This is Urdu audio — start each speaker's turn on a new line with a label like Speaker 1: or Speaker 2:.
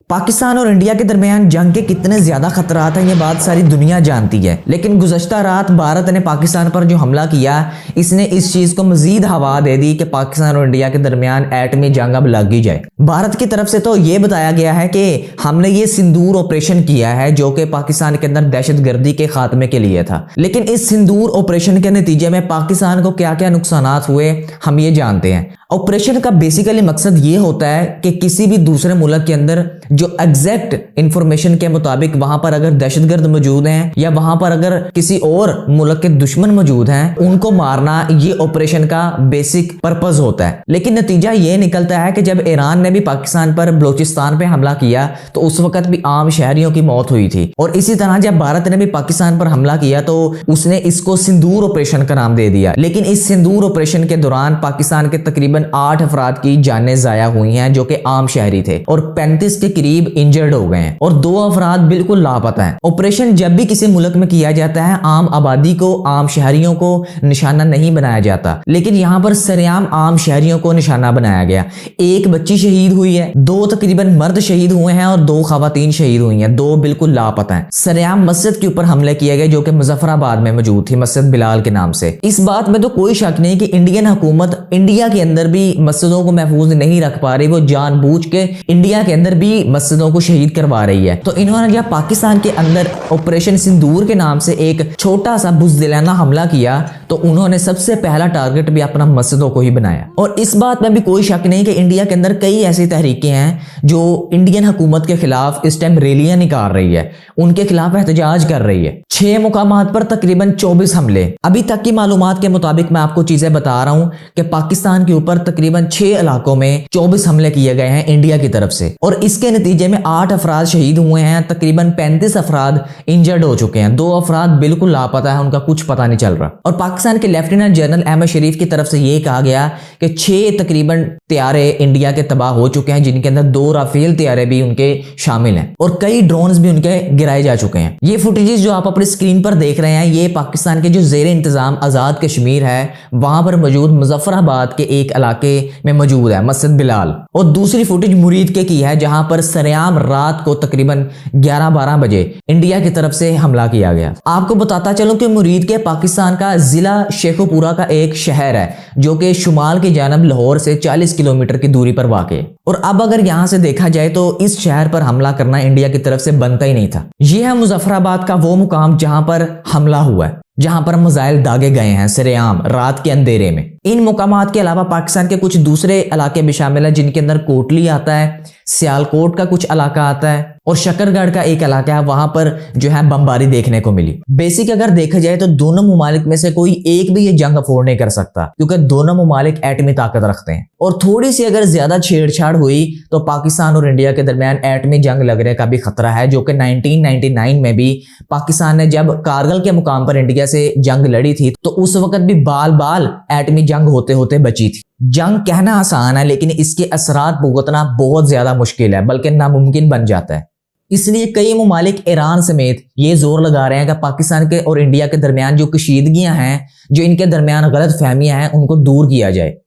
Speaker 1: پاکستان اور انڈیا کے درمیان جنگ کے کتنے زیادہ خطرات ہیں یہ بات ساری دنیا جانتی ہے، لیکن گزشتہ رات بھارت نے پاکستان پر جو حملہ کیا اس نے اس چیز کو مزید ہوا دے دی کہ پاکستان اور انڈیا کے درمیان ایٹمی جنگ اب لگ ہی جائے۔ بھارت کی طرف سے تو یہ بتایا گیا ہے کہ ہم نے یہ سندور آپریشن کیا ہے جو کہ پاکستان کے اندر دہشت گردی کے خاتمے کے لیے تھا، لیکن اس سندور آپریشن کے نتیجے میں پاکستان کو کیا کیا نقصانات ہوئے ہم یہ جانتے ہیں۔ آپریشن کا بیسیکلی مقصد یہ ہوتا ہے کہ کسی بھی دوسرے ملک کے اندر جو ایگزیکٹ انفارمیشن کے مطابق وہاں پر اگر دہشت گرد موجود ہیں یا وہاں پر اگر کسی اور ملک کے دشمن موجود ہیں ان کو مارنا، یہ آپریشن کا بیسک پرپز ہوتا ہے۔ لیکن نتیجہ یہ نکلتا ہے کہ جب ایران نے بھی پاکستان پر بلوچستان پہ حملہ کیا تو اس وقت بھی عام شہریوں کی موت ہوئی تھی، اور اسی طرح جب بھارت نے بھی پاکستان پر حملہ کیا تو اس نے اس کو سندور آپریشن کا نام دے دیا۔ لیکن اس سندور آپریشن کے دوران پاکستان کے تقریباً 8 افراد کی جانیں ضائع ہوئی ہیں جو کہ عام شہری تھے، اور 35 کے قریب انجرڈ ہو گئے ہیں، اور 2 افراد بالکل لاپتہ ہیں۔ آپریشن جب بھی کسی ملک میں کیا جاتا ہے عام آبادی کو، عام شہریوں کو نشانہ نہیں بنایا جاتا، لیکن یہاں پر سرعام عام شہریوں کو نشانہ بنایا گیا۔ 1 بچی شہید ہوئی ہے، 2 تقریباً مرد شہید ہوئے ہیں اور 2 خواتین شہید ہوئی ہیں، 2 بالکل لاپتہ ہیں۔ سرعام مسجد کے اوپر حملے کیے گئے جو کہ مظفر آباد میں موجود تھی، مسجد بلال کے نام سے۔ اس بات میں تو کوئی شک نہیں کہ انڈین حکومت انڈیا کے اندر بھی مسجدوں کو محفوظ نہیں رکھ پا رہی، وہ جان بوجھ کے انڈیا کے اندر بھی مسجدوں کو شہید کروا رہی ہے۔ تو انہوں نے جب پاکستان کے اندر آپریشن سندور کے نام سے ایک چھوٹا سا بزدلانہ حملہ کیا تو انہوں نے سب سے پہلا ٹارگٹ بھی اپنا مسجدوں کو ہی بنایا۔ اور اس بات میں بھی کوئی شک نہیں کہ انڈیا کے اندر کئی ایسی تحریکیں ہیں جو انڈین حکومت کے خلاف اس ٹائم ریلیاں نکال رہی ہے، ان کے خلاف احتجاج کر رہی ہے۔ 6 مقامات پر تقریباً 24 حملے، ابھی تک کی معلومات کے مطابق میں آپ کو چیزیں بتا رہا ہوں کہ پاکستان کے اوپر تقریباً 6 علاقوں میں 24 حملے کیے گئے ہیں انڈیا کی طرف سے، اور اس کے نتیجے میں 8 افراد شہید ہوئے ہیں، تقریباً 35 افراد انجرڈ ہو چکے ہیں، 2 افراد بالکل لاپتہ ہیں، ان کا کچھ پتہ نہیں چل رہا۔ اور پاکستان کے لیفٹیننٹ جنرل احمد شریف کی طرف سے یہ کہا گیا کہ 6 تقریباً طیارے انڈیا کے تباہ ہو چکے ہیں، جن کے اندر 2 رافیل طیارے بھی ان کے شامل ہیں، اور کئی ڈرونز بھی ان کے گرائے جا چکے ہیں۔ یہ فوٹیجز جو آپ اپنی اسکرین پر دیکھ رہے ہیں یہ پاکستان کے جو زیر انتظام آزاد کشمیر ہے وہاں پر موجود مظفر آباد کے ایک علاقے میں موجود ہے، مسجد بلال۔ اور دوسری فوٹیج مرید کے کی ہے جہاں پر سرعام رات کو تقریباً 11-12 بجے انڈیا کی طرف سے حملہ کیا گیا۔ آپ کو بتاتا چلوں کہ مرید کے پاکستان کا ضلع شیخوپورہ کا ایک شہر ہے جو کہ شمال کی جانب لاہور سے 40 کلومیٹر کی دوری پر واقع ہے، اور اب اگر یہاں سے دیکھا جائے تو اس شہر پر حملہ کرنا انڈیا کی طرف سے بنتا ہی نہیں تھا۔ یہ ہے مظفر آباد کا وہ مقام جہاں پر حملہ ہوا ہے، جہاں پر میزائل داغے گئے ہیں سرعام رات کے اندھیرے میں۔ ان مقامات کے علاوہ پاکستان کے کچھ دوسرے علاقے بھی شامل ہیں جن کے اندر کوٹلی آتا ہے، سیالکوٹ کا کچھ علاقہ آتا ہے، اور شکر گڑھ کا ایک علاقہ ہے، وہاں پر جو ہے بمباری دیکھنے کو ملی۔ بیسک اگر دیکھا جائے تو دونوں ممالک میں سے کوئی ایک بھی یہ جنگ افورڈ نہیں کر سکتا کیونکہ دونوں ممالک ایٹمی طاقت رکھتے ہیں، اور تھوڑی سی اگر زیادہ چھیڑ چھاڑ ہوئی تو پاکستان اور انڈیا کے درمیان ایٹمی جنگ لگنے کا بھی خطرہ ہے، جو کہ 1999 میں بھی پاکستان نے جب کارگل کے مقام پر انڈیا سے جنگ لڑی تھی تو اس وقت بھی بال ایٹمی جنگ ہوتے ہوتے بچی تھی۔ جنگ کہنا آسان ہے لیکن اس کے اثرات بھگتنا بہت زیادہ مشکل ہے، بلکہ ناممکن بن جاتا ہے۔ اس لیے کئی ممالک ایران سمیت یہ زور لگا رہے ہیں کہ پاکستان کے اور انڈیا کے درمیان جو کشیدگیاں ہیں، جو ان کے درمیان غلط فہمیاں ہیں، ان کو دور کیا جائے۔